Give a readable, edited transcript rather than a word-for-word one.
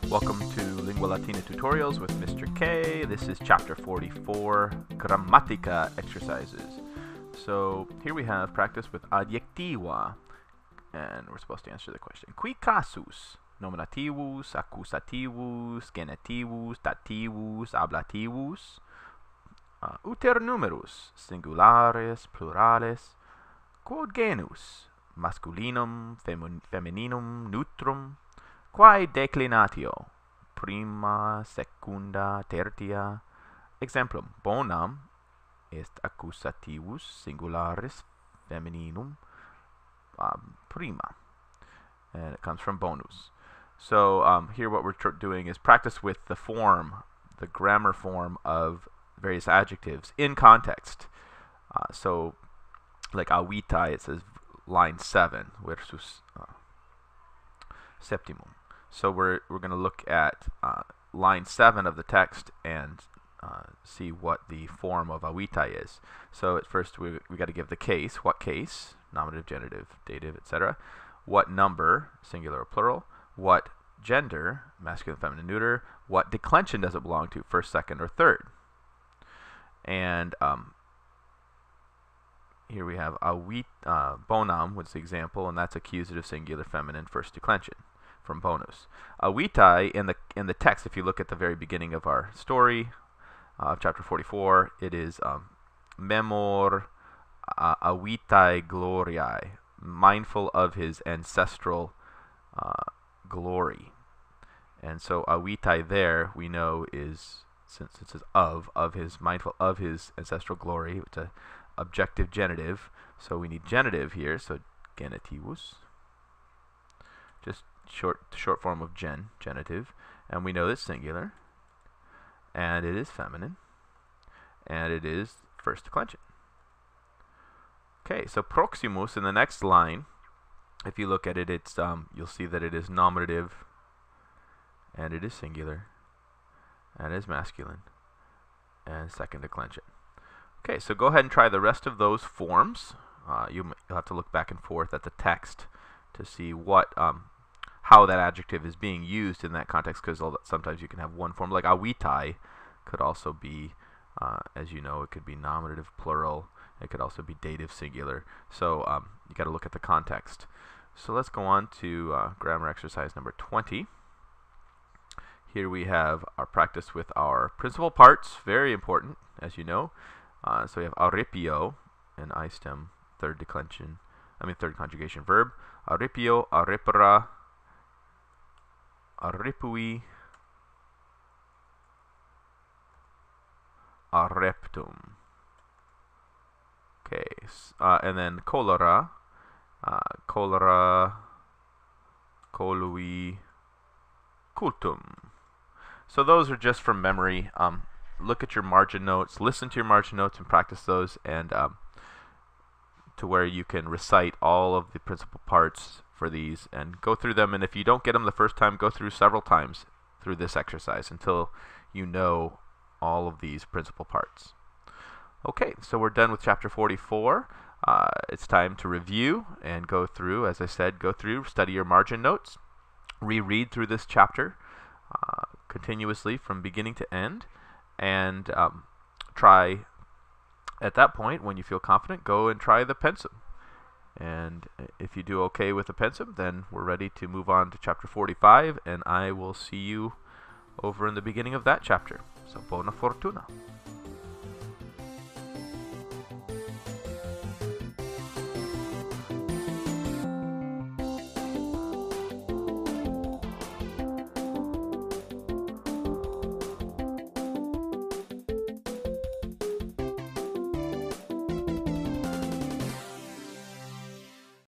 Welcome to Lingua Latina Tutorials with Mr. K. This is chapter 44, Grammatica exercises. So here we have practice with adjectiva, and we're supposed to answer the question. Qui casus? Nominativus, accusativus, genitivus, dativus, ablativus, uter numerus, singulares, plurales, quod genus, masculinum, femininum, neutrum, quae declinatio, prima, secunda, tertia. Exemplum, bonam est accusativus singularis femininum prima. And it comes from bonus. So here what we're doing is practice with the form, the grammar form of various adjectives in context. So like avitai, it says line 7 versus septimum. So we're going to look at line 7 of the text and see what the form of avitai is. So at first we got to give the case. What case? Nominative, genitive, dative, etc. What number? Singular or plural. What gender? Masculine, feminine, neuter. What declension does it belong to? First, second, or third? And here we have bonam was the example, and that's accusative, singular, feminine, first declension from bonus. Avitai in the text, if you look at the very beginning of our story of chapter 44, it is memor avitai gloriae, mindful of his ancestral glory. And so avitai there we know is, since it says of his, mindful of his ancestral glory, it's a objective genitive, so we need genitive here, so genitivus, just short form of genitive, and we know it's singular, and it is feminine, and it is first declension. Okay, so proximus in the next line, if you look at it, it's you'll see that it is nominative, and it is singular, and it is masculine, and second declension. Okay, so go ahead and try the rest of those forms. You'll have to look back and forth at the text to see what how that adjective is being used in that context, because sometimes you can have one form, like avitai could also be, as you know, it could be nominative, plural. It could also be dative, singular. So you got to look at the context. So let's go on to grammar exercise number 20. Here we have our practice with our principal parts, very important, as you know. So we have auripio, an I stem, third conjugation verb. Auripio, auripera, auripui, aureptum. Okay, and then cholera, cholera, colui, cultum. So those are just from memory. Look at your margin notes, listen to your margin notes, and practice those, and to where you can recite all of the principal parts for these and go through them. And if you don't get them the first time, go through several times through this exercise until you know all of these principal parts. Okay, so we're done with chapter 44. It's time to review and go through, as I said, go through, study your margin notes, reread through this chapter continuously from beginning to end, and try, at that point, when you feel confident, go and try the pensum. And if you do okay with the pensum, then we're ready to move on to chapter 45, and I will see you over in the beginning of that chapter. So, buona fortuna.